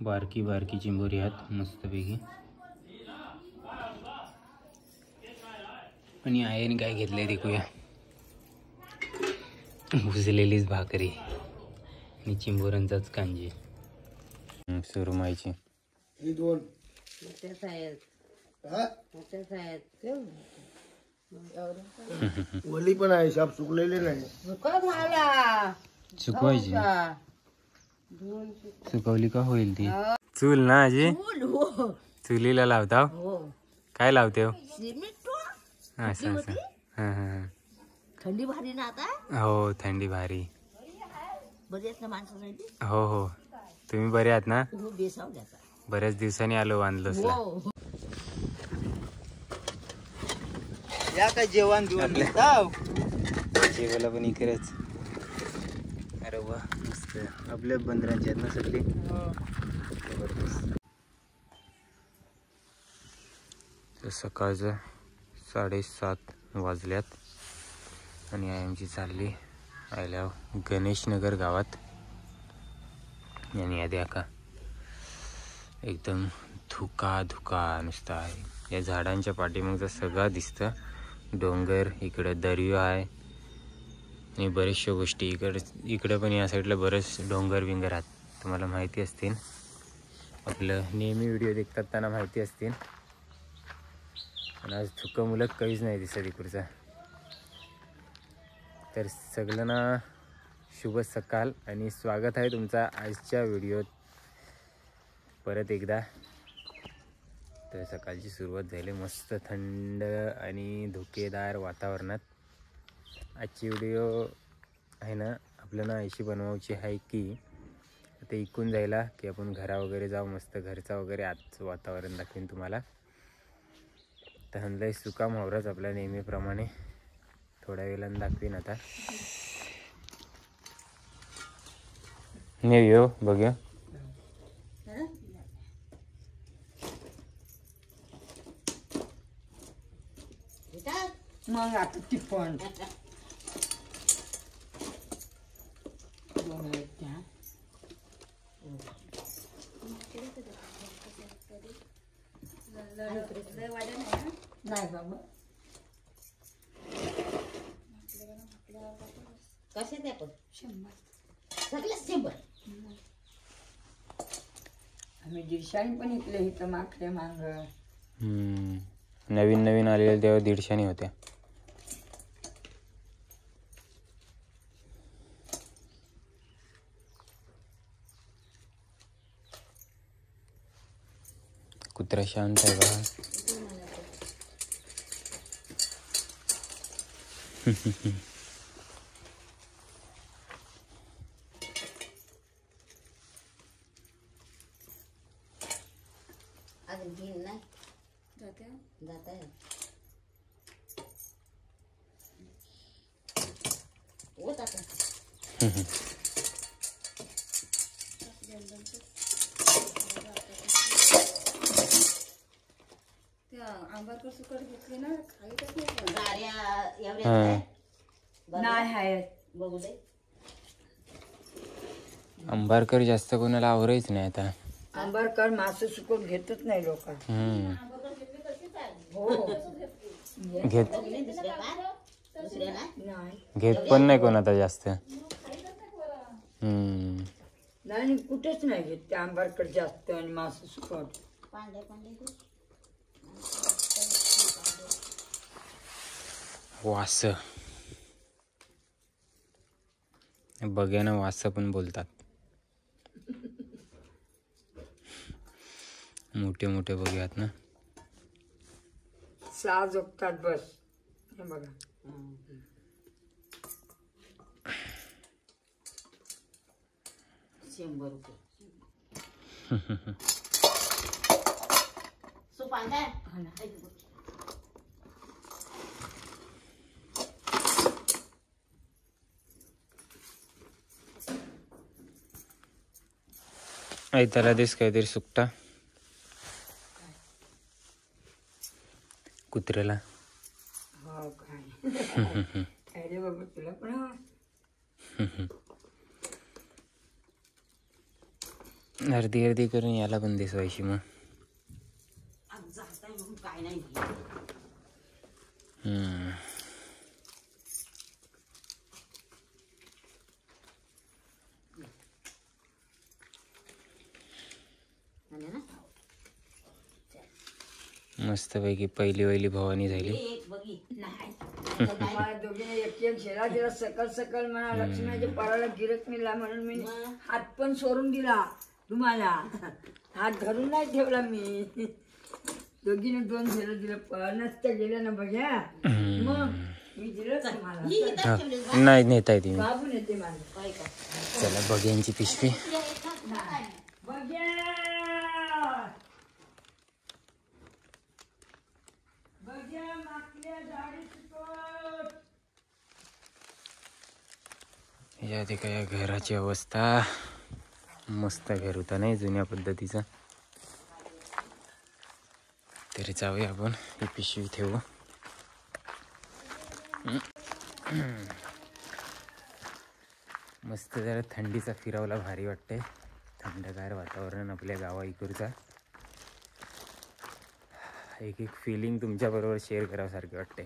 बारकी बारकी चिंबोरी आहेत मस्तपैकी. आणि आईने काय घेतलंय देखूया. भुजलेलीच भाकरी आणि चिंबोऱ्यांचाच कांजी. सुरमाईची वली पण आहे, शाप सुकलेले नाही. सुकवायची. सुकवली का होईल ती. चूल ना आजी, चुलीला लावता. काय लावते हो? असं असं. हां हां. थंडी भारी ना आता. हो थंडी भारी. बरी आहेत ना माणसं? हो हो. तुम्ही बरे आहात ना? बेसावल्याचा बऱ्याच दिवसांनी आलो वांदलोसला. या काय जेवण जेवायला पण इकडेच. अरे वा मस्त. आपल्या बंदरांची आहेत ना सगळी. सकाळचं 7:30 वाजल्यात आणि आमची चालली आयला गणेशनगर गावात. आणि आधी का एकदम धुका धुका नुसता आहे. या झाडांच्या पाठीमागचं सगळं दिसतं. डोंगर, इकडं दर्या आहे आणि बऱ्याचशा गोष्टी. इकडं पण या साईडला बरेच डोंगर बिंगर आहेत. तुम्हाला माहिती असतील, आपलं नेहमी व्हिडिओ देखतात त्यांना माहिती असतील. आणि आज धुकं मुलं काहीच नाही दिसत इकडचा. तर सगळ्यांना शुभ सकाळ आणि स्वागत आहे तुमचा आजच्या व्हिडिओत परत एकदा. तर सकाळची सुरुवात झाली मस्त थंड आणि धुकेदार वातावरणात. आजची व्हिडिओ आहे ना आपल्याला अशी बनवायची आहे की ते इकून जायला की आपण घरा वगैरे जाऊ, मस्त घरचा वगैरे आजचं वातावरण दाखवेन तुम्हाला. तर हंदलाय सुका मावराच आपल्या नेहमीप्रमाणे थोड्या वेळानं दाखवीन. आता नाही येऊ बघूया. मग आता टिपण नाही बाबा. कसे ते पण 100 सगळं 100. आम्ही 150 पण इकले इथं माकडे मांग. नवीन नवीन आलेल्या तेव्हा 150 होत्या. कुत्रा शांत आहे बघा. अजून घेईन नाही जात आहे. होत आता आंबारकर सुकट घेतली ना खाईतच नाही. गाड्या एवढ्या नाही आहे बघू दे. अंबारकर जास्त कोणाला आवरायच नाही आता. आंबारकर मासे सुकट घेतच नाही लोक. घेत पण नाही कोण आता जास्त. नाही कुठेच नाही घेत ते आंबारकर जास्त. आणि मासे सुकट वास बघ्याना वास पण बोलतात. मोठे मोठे बघ्यात ना. 6 झोपतात बस. हे बघा 100 रुपये. सुपांदा आई त्याला दिस काहीतरी सुकटा कुत्र्याला. हो काय अरे बाबा तुला पण अर्धी अर्धी करून याला पण दिसवायची मग. हम्म. मस्तपैकी पहिली भवानी झाली. मला दोघीने एक एक शेरा दिला सकल सकल. म्हणा लक्ष्मीच्या पाराला गिरक मिळाला म्हणून मी हात पण सोडून दिला तुम्हाला. हात धरून नाही ठेवला मी. दोघीने 2 शेरा दिलं. नसत्या गेल्या ना बघ्या. मग मी दिलं तुम्हाला. नाही नेता येते मी. बाबू नेते माझं. चला बघ्यांची पिशवी. बघ्या बघ्या मागल्या झाडी सुकट. या ते काय घराची अवस्था. मस्त घर होता नाही जुन्या पद्धतीचा. तरी जाऊया आपण. ही पिशवी ठेवू. मस्त जरा थंडीचा फिरावला भारी वाटते. थंडगार वातावरण आपल्या गावा इकडचा. एक फिलिंग तुमच्याबरोबर शेअर करावसारखे वाटते.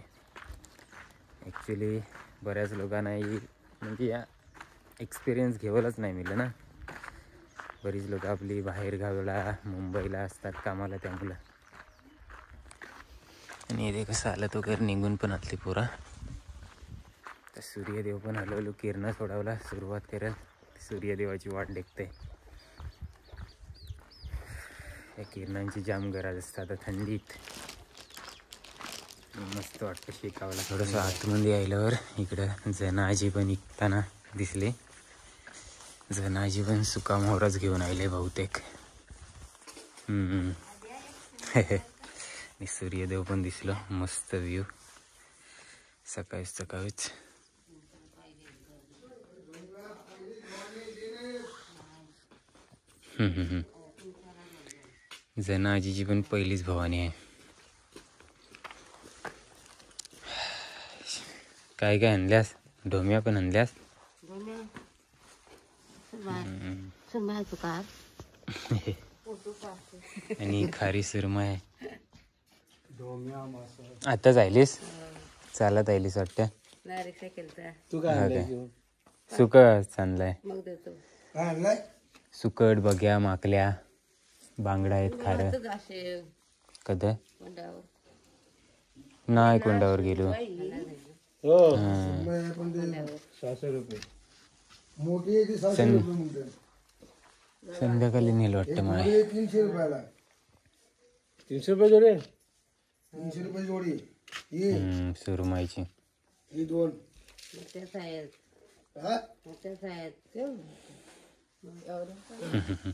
ॲक्च्युली बऱ्याच लोकांना म्हणजे या एक्सपिरियन्स घेवलंच नाही मिळलं ना. बरीच लोक आपली बाहेर गावाला मुंबईला असतात कामाला त्यामुळं. आणि इथे कसं आलं तो घर निघून पण आली पुरा. तर सूर्यदेव पण हळूहळू किरणं सोडावला सुरुवात करेल. सूर्यदेवाची वाट देखते. या किरणांची जाम गरज असते आता थंडीत. मस्त वाटतं शेकावला. थोडंसं आतमध्ये आल्यावर इकडं जनाजी पण निघताना दिसले. जनाजी पण सुका मोहरच घेऊन आले बहुतेक. आणि सूर्यदेव पण दिसलं. मस्त व्ह्यू सकाळीच. जनाजीची पण पहिलीच भवानी आहे. काय काय आणल्यास? ढोम्या पण आणल्यास? आणि खारी सुरमई आहे. आता जायलीस? चालत आयलीस वाटतं. तू काय सुक चांगलाय. काय आणलाय? सुकट बघ्या माकल्या बांगडा आहेत. खारं कधी नाही कोंडावर गेलो. हो पण ते 600 रुपये मोठी आहे ती 600 रुपये म्हणते. संध्याकाळी नेलं वाटतं मला. 300 रुपयाला. 300 रुपये जोडी. 300 रुपये जोडी. ही सुरमाईची ही 2.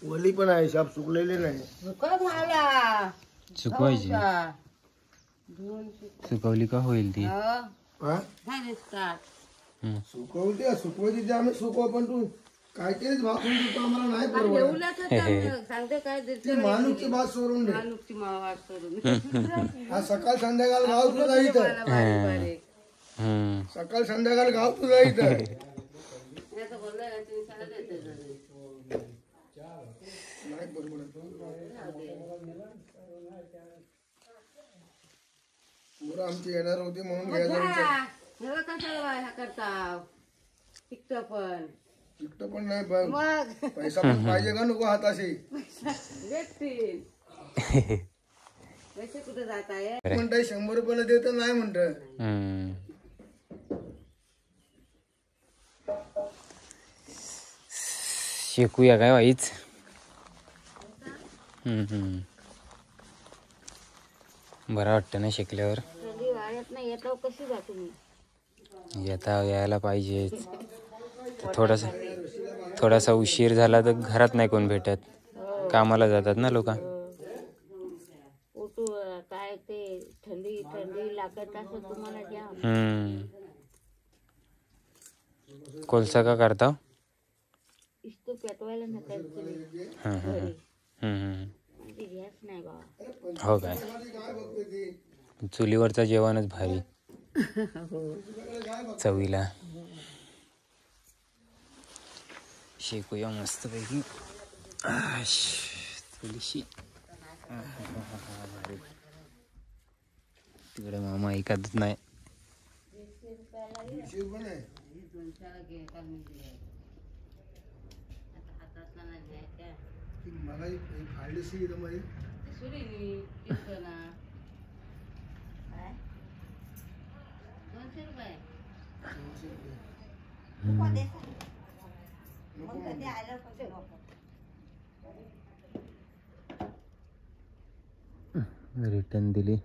वली पण आहे शाप सुकलेले नाही. सुकवायची. सुकवली का होईल ती. सुकवायची आम्ही सुकवा पण तू काय केलीस भाकून तू आम्हाला नाही परवडत. माणूसची बात सोडून दे. हा सकाळ संध्याकाळ गाव तुझा इथं. सकाळ संध्याकाळ गाव तुझा इथं. नाही परवडत. आमची येणार होती म्हणून घ्यायचं. तिकट पण नाही पण पैसा पण पाहिजे का नको हाताशी. म्हणताय 100 रुपयाला देत नाही म्हणत. शेकूया काय वाईच. बरं वाटतं ना शेकल्यावर. येता यायला पाहिजे. थोडासा उशीर झाला तर घरात नाही कोण भेटत. कामाला जातात ना लोक. काय ते थंडी लागत असं तुम्हाला द्या. कोलसा का करता? इस्तो पेटवायला नका. नाही बाबा. हो काय. चुलीवरचं जेवणच भारी चवीला. शेकूया मस्त पैकी. थोडीशी तिकडे मामा ऐकतच नाही. रिटर्न दिली.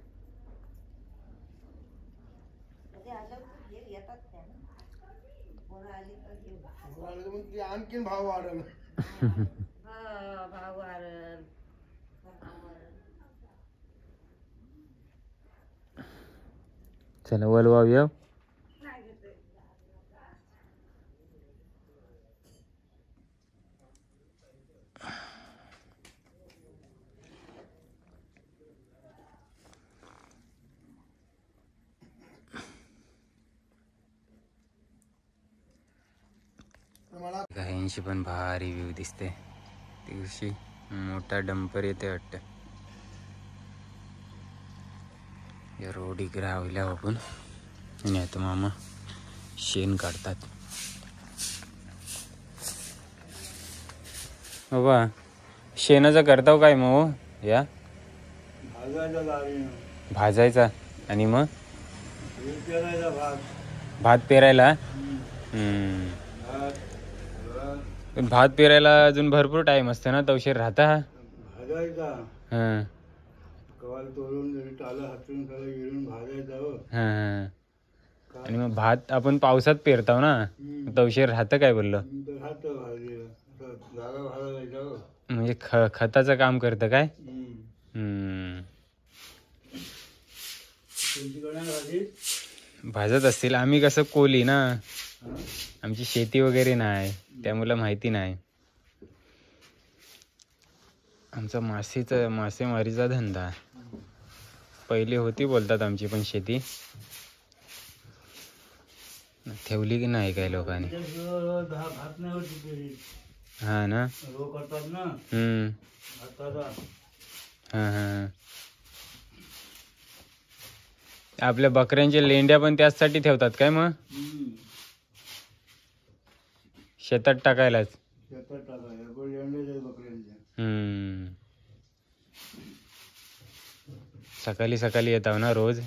आणखीन भाव वाढल. चला वलवाव येऊ. गायांची पण भारी व्ह्यू दिसते. दिवशी मोठा डंपर येते वाटतं. या रोड इकडे आवल्या आपण आणि आता मामा शेण काढतात. बाबा शेणाचा करताव काय मग या भाजायचा आणि मग भात पेरायला. पण भात पेरायला अजून भरपूर टाइम असतो ना, तवशीर राहता. हां हां. आणि मग भात आपण पावसात पेरताव ना, तवशीर राहतं काय बोललं. म्हणजे खताचं काम करतं काय. भाजत असतील. आम्ही कसं कोली ना, आमची शेती वगैरे नाही, त्यामुळे माहिती नाही. आमचा मासेमारीचा धंदा पहिले होती बोलतात आमची पण शेती, ठेवली की नाही काय लोकांनी. हा ना. हां हां. आपल्या बकऱ्यांच्या लेंड्या पण त्याचसाठी ठेवतात काय मग, शेतात टाकायलाच. सकाळी सकाळी येताव ना रोज.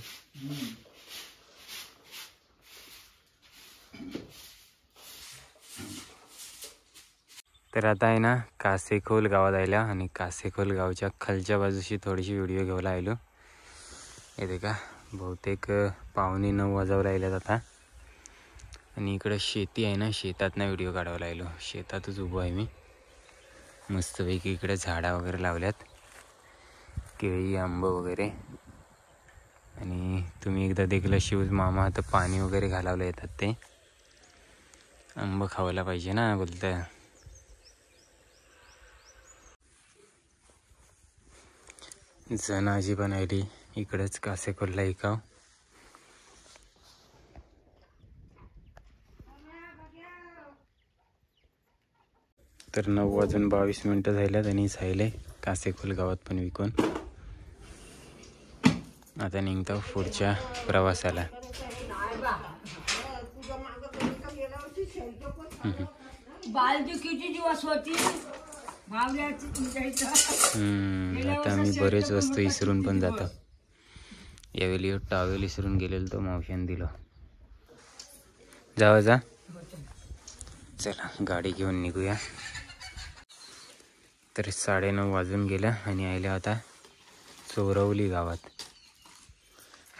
तर आता आहे ना कासेखोल गावात आयला आणि कासेखोल गावच्या खालच्या बाजूशी थोडीशी व्हिडिओ घ्यायला आलो. येते का बहुतेक 8:45 वाजायला राहिल्यात आता. आणि इकडं शेती आहे ना, शेतात ना व्हिडिओ काढायला लागलो. शेतातच उभं आहे मी. मस्तपैकी इकडे झाडा वगैरे लावल्यात, केळी आंबं वगैरे. आणि तुम्ही एकदा देखलं शिवज मामा आता पाणी वगैरे घालावलं येतात. ते आंबं खावायला पाहिजे ना बोलतं. जनाजी पण आली इकडेच कासेकोलला ऐकाव. तर 9:22 झाल्यात आणि झाले कासेखोल गावात पण विकून. आता निघतो पुढच्या प्रवासाला. आता आम्ही बरेच वस्तू विसरून पण जातो. यावेळी टावेल विसरून गेलेलो, तो मावशाने दिलो. जावा जा. चला गाडी घेऊन निघूया. तर 9:30 वाजून गेल्या आणि आल्या आता चोरवली गावात.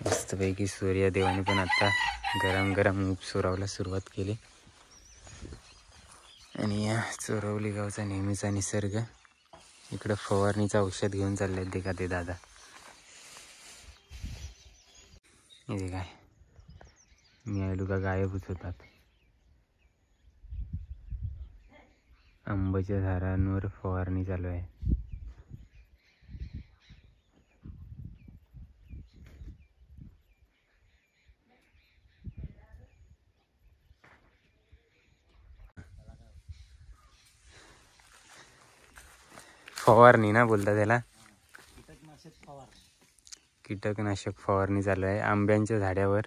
मस्तपैकी सूर्यदेवाने पण आता गरम गरम ऊप सोरावला सुरुवात केली. आणि या चोरवली गावचा नेहमीचा निसर्ग. इकडं फवारणीचं औषध घेऊन चालले ते का ते दादा. इथे काय मी आलो का गायबच होतात. आंब्याच्या झाडांवर फवारणी चालू आहे. फवारणी ना बोलता त्याला, कीटकनाशक फवारणी चालू आहे आंब्यांच्या झाडावर.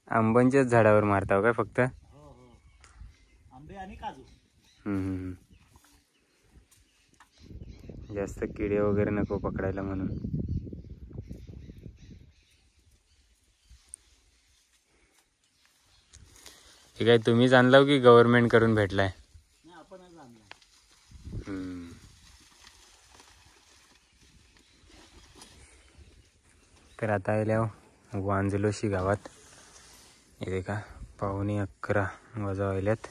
आंब्यांच्याच झाडावर मारताव काय फक्त? आंबे आणि काजू. जास्त किडे वगैरे नको पकडायला म्हणून. हे काय तुम्हीच आणलाव की गव्हर्नमेंट करून भेटलाय? आपणच आणला. तर आता आल्या वांजलोशी गावात. इथे का 11:15 वाजवायल्यात.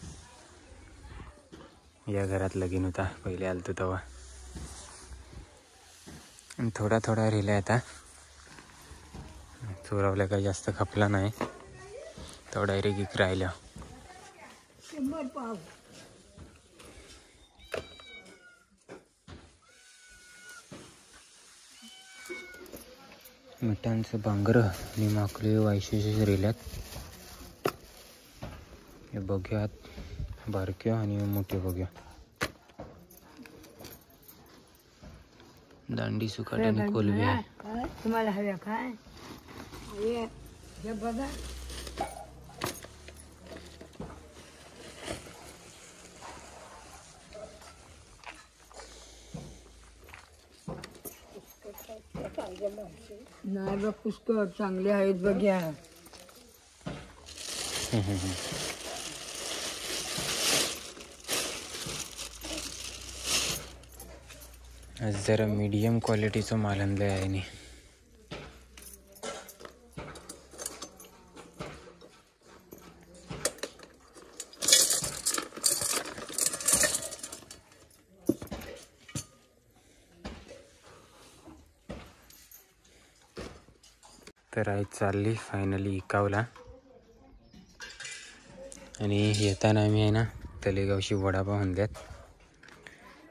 या घरात लगीन होता पहिले आलतो तेव्हा. आणि थोडा थोडा रिलाय आता. चोरावल्या काही जास्त खपला नाही तो डायरेक्ट इक राहिल्या. मिठांचं बांगर आणि माकली वायशेचे रिल्यात. हे बघ्यात बारक्या आणि मोठे बघ्या. दांडी सुकाट आणि कोलबी आहे. काय तुम्हाला हव्या काय हे बघा. नाही बघ पुष्कळ चांगले आहेत बघ्या. आज जरा मीडियम क्वालिटीचं माल आणलं आहे नी. तर आज चालली फायनली इकावला. आणि येताना आम्ही आहे ना तलेगावशी वडापाव आणल्यात.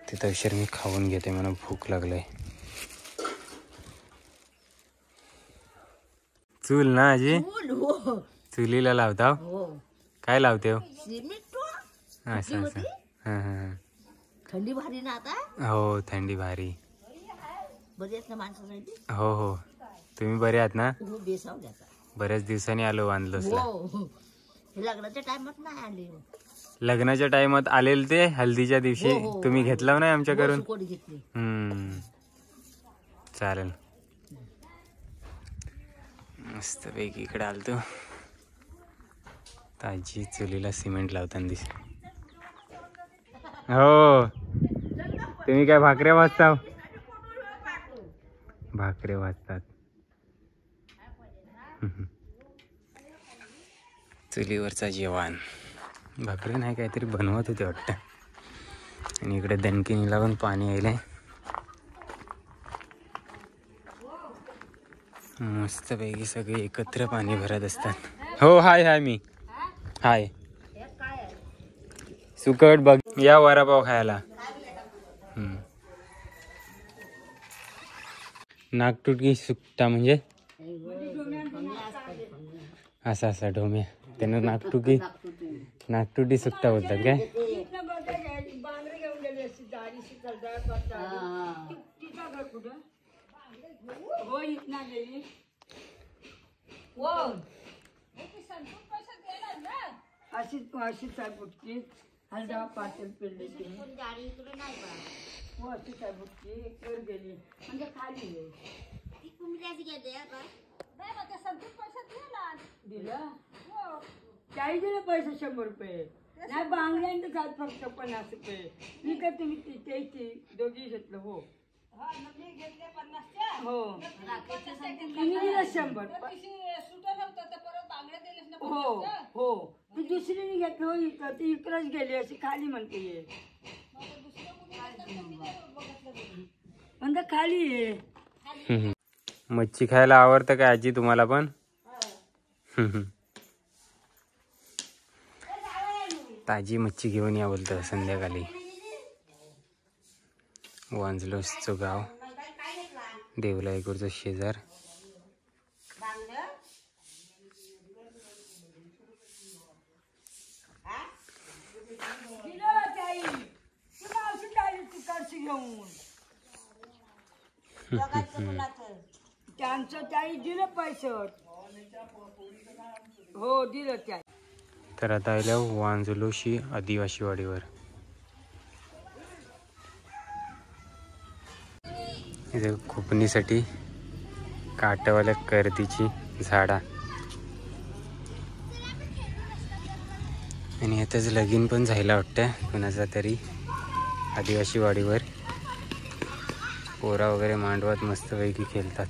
तिथं उशीर मी खाऊन घेते, मला भूक लागलंय. चूल ना आजी? चुलीला लावता? काय लावते हो? असं असं. हां हां. थंडी भारी ना आता. हो थंडी भारी. बरी आहेत ना माणसासाठी. हो हो. तुम्ही बरे आहात ना? हो बेसावले आता. बऱ्याच दिवसांनी आलो वांदलोसला. हो लग्नाच्या टायमात नाही आले. लग्नाच्या टाइमात आलेल ते हल्दीच्या दिवशी. तुम्ही घेतला नाही आमच्याकडून? कोणी घेतली. चालेल. मस्त पैकी इकडे आलतो. ताजी चुलीला सिमेंट लावताना दिस. हो तुम्ही काय भाकऱ्या वाजता? भाकऱ्या वाजतात. चुलीवरचा जेवण. भाकरी नाही काहीतरी बनवत होते वाटतं. आणि इकडे दणकिनीला पण पाणी यायलंय. मस्तपैकी सगळे एकत्र पाणी भरत असतात. हो हाय हाय मी हाय. सुकट बघ या वडापाव खायला. नागटुटकी सुकटा म्हणजे असा असा ढोम्या. त्यांना नागटुटी सुकटा बोलतात काय? अशीच आहे बुटकी. हलदा पाटील पिल्ले हो अशीच आहे बुटकी. एक वर गेली म्हणजे खाली दिलं. काही दिलं पैसे 100 रुपये. नाही बांगड्यांचं जात फक्त 50 रुपये. मी का तुम्ही त्याची दोघी घेतलं. हो हो तुम्ही दिलं 100. हो हो ती दुसरीने घेतलं. हो इकडं ती इकडंच गेली अशी खाली म्हणते ये. म्हणते खाली ये. मच्छी खायला आवडतं काय आजी तुम्हाला पण? ताजी मच्छी घेऊन या बोलतं संध्याकाळी. वांजलोसचं गाव, देवलाईकडचं शेजार. त्यांचं 40 दिलं पैसे. हो दिलं त्या. तर आता आल्या वांजुलोशी आदिवासी वाडीवर. इथे खुपणीसाठी काटवाल्या कर्दीची झाडा आणि आताच लगीन पण झायला वाटतं कुणाचा तरी आदिवासी वाडीवर. पोरा वगैरे मांडवात मस्तपैकी खेळतात.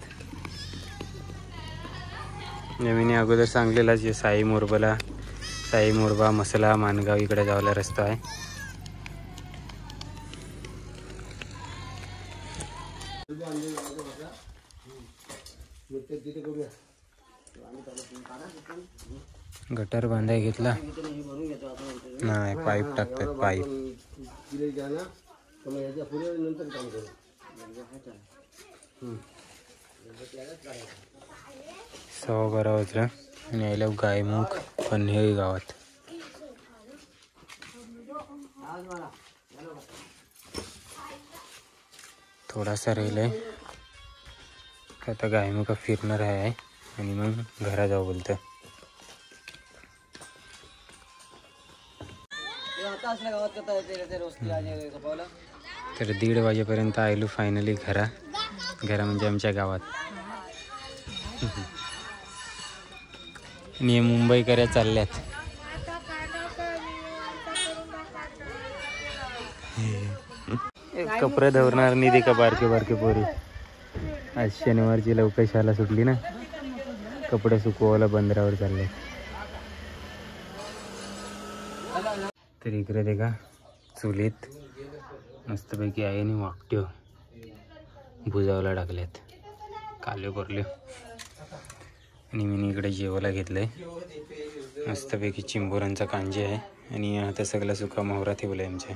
मी अगोदर सांगलेला जे साई मोरबा मसला मानगाव इकडे जायला रस्ता आहे. गटर बांधाय घेतला नाही, पाईप टाकतात. पाईप सव्वा 12 वाजला आणि यायला गायमुख पन्हेळी गावात. थोडासा राहिलाय. आता गायमुख फिरणार आहे आणि मग घरा जाऊ बोलतं. तर 1:30 वाजेपर्यंत आलो फायनली घरा म्हणजे आमच्या गावात. आणि मुंबईकऱ्या चालल्यात. कपडे धरणार नाही ते का बारके पोरी. आज शनिवारची लवकर शाळा सुटली ना, कपडे सुकवायला बंदरावर चालले. तर इकडे ते का चुलीत मस्तपैकी आहे आणि वाकट्यो भुजावला टाकल्यात काले करले. आणि मी इकडे जेवायला घेतलंय. मस्तपैकी चिंबोरांचा कांजे आहे आणि आता सगळा सुका मोहरा ठेवला आहे आमच्या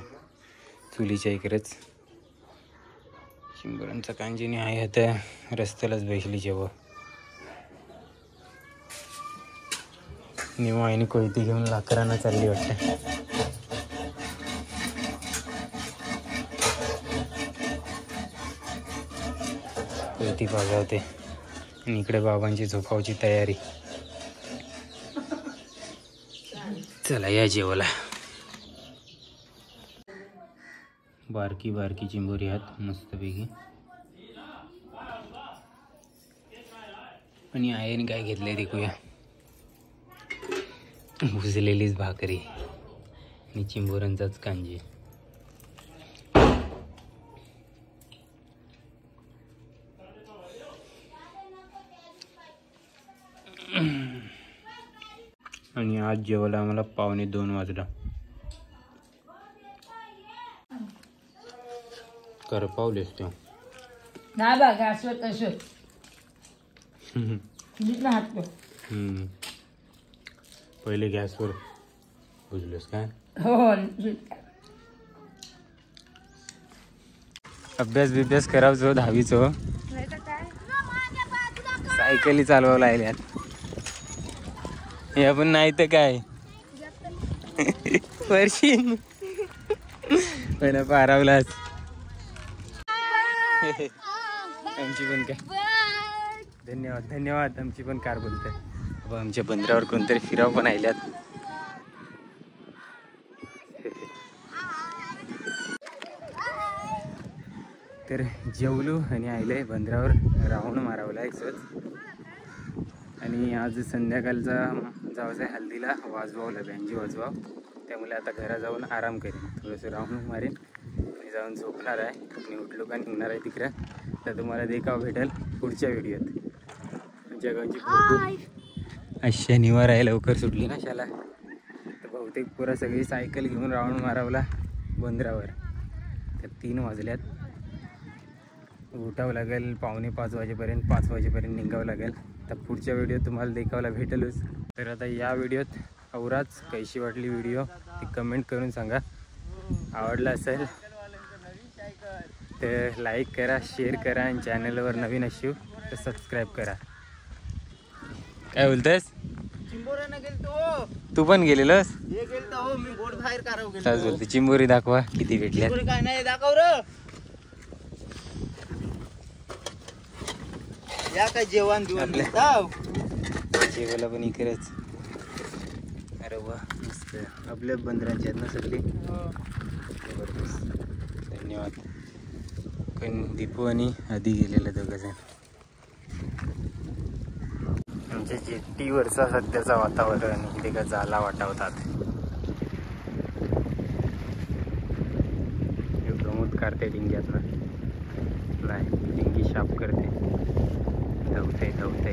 चुलीच्या इकडेच. चिंबोरांचा कांजेने आहे आता रस्त्यालाच बैसली जेव्हा. निवा आणि कोयती घेऊन लाकरांना चालली वाटतं. कोयती पाजावते आणि इकडे बाबांची झोपावची तयारी. चला या जेवायला. बारकी चिंबोरी आहेत मस्तपैकी. आणि आईने काय घेतलंय देखूया. भुजलेलीच भाकरी आणि चिंबोरांचाच कांजे. आणि आज जेवायला आम्हाला 1:45 वाजला. करपावलेस तो ना बा गॅसवर तसं हात. पहिले गॅसवर भुजलोस काय? हो. अभ्यास करावचो 10वीचो. सायकली चालवावं लागल्यात. हे पण नाही तर काय वर्षी पहिला पारावलाच. आमची पण काय धन्यवाद. आमची पण कार बोलते. आमच्या बंदरावर कोणतरी फिराव पण आल्यात. तर जेवलो आणि आयले बंदरावर राऊंड मारावला एकच. आणि आज संध्याकाळचा जायचं आहे हल्दीला. वाजवावला बँजी वाजवाव. त्यामुळे आता घरा जाऊन आराम करेन. थोडंसं राऊंड मारेन आणि जाऊन झोपणार आहे. आणि उठलो का निघणार आहे तिकडं. तर तुम्हाला देखाव भेटेल पुढच्या व्हिडिओत. जगांची भरपूर आज शनिवार आहे, लवकर सुटली ना शाळा. तर बहुतेक पुरा सगळी सायकल घेऊन राऊंड मारावला बंदरावर. तर 3 वाजल्यात. उठावं लागेल 4:45 वाजेपर्यंत. 5 वाजेपर्यंत निघावं लागेल. तर पुढच्या व्हिडिओ तुम्हाला देखावला भेटेलच. तर आता या व्हिडिओत औराच कशी वाटली व्हिडिओ ती कमेंट करून सांगा. आवडला असेल तर लाईक करा, शेअर करा आणि चॅनलवर नवीन असू तर सबस्क्राईब करा. काय बोलतोस? तू पण गेलेलस? बोलते चिंबोरी दाखवा किती भेटल्या. काय नाही दाखव र. या काय जेवण देऊन जाऊ जेवायला पण इकडेच. अरे वा मस्त. आपल्या बंदरांची आहेत ना सगळी. जबरदस्त. धन्यवाद. पण दीपू आणि आधी गेलेले दोघंजण. आमच्या जेट्टीवरचा सध्याचा वातावरण इथे का जाला वाटावतात. प्रमोद काढते डिंग्यात ना. नाही डिंगी शाप करते. धावते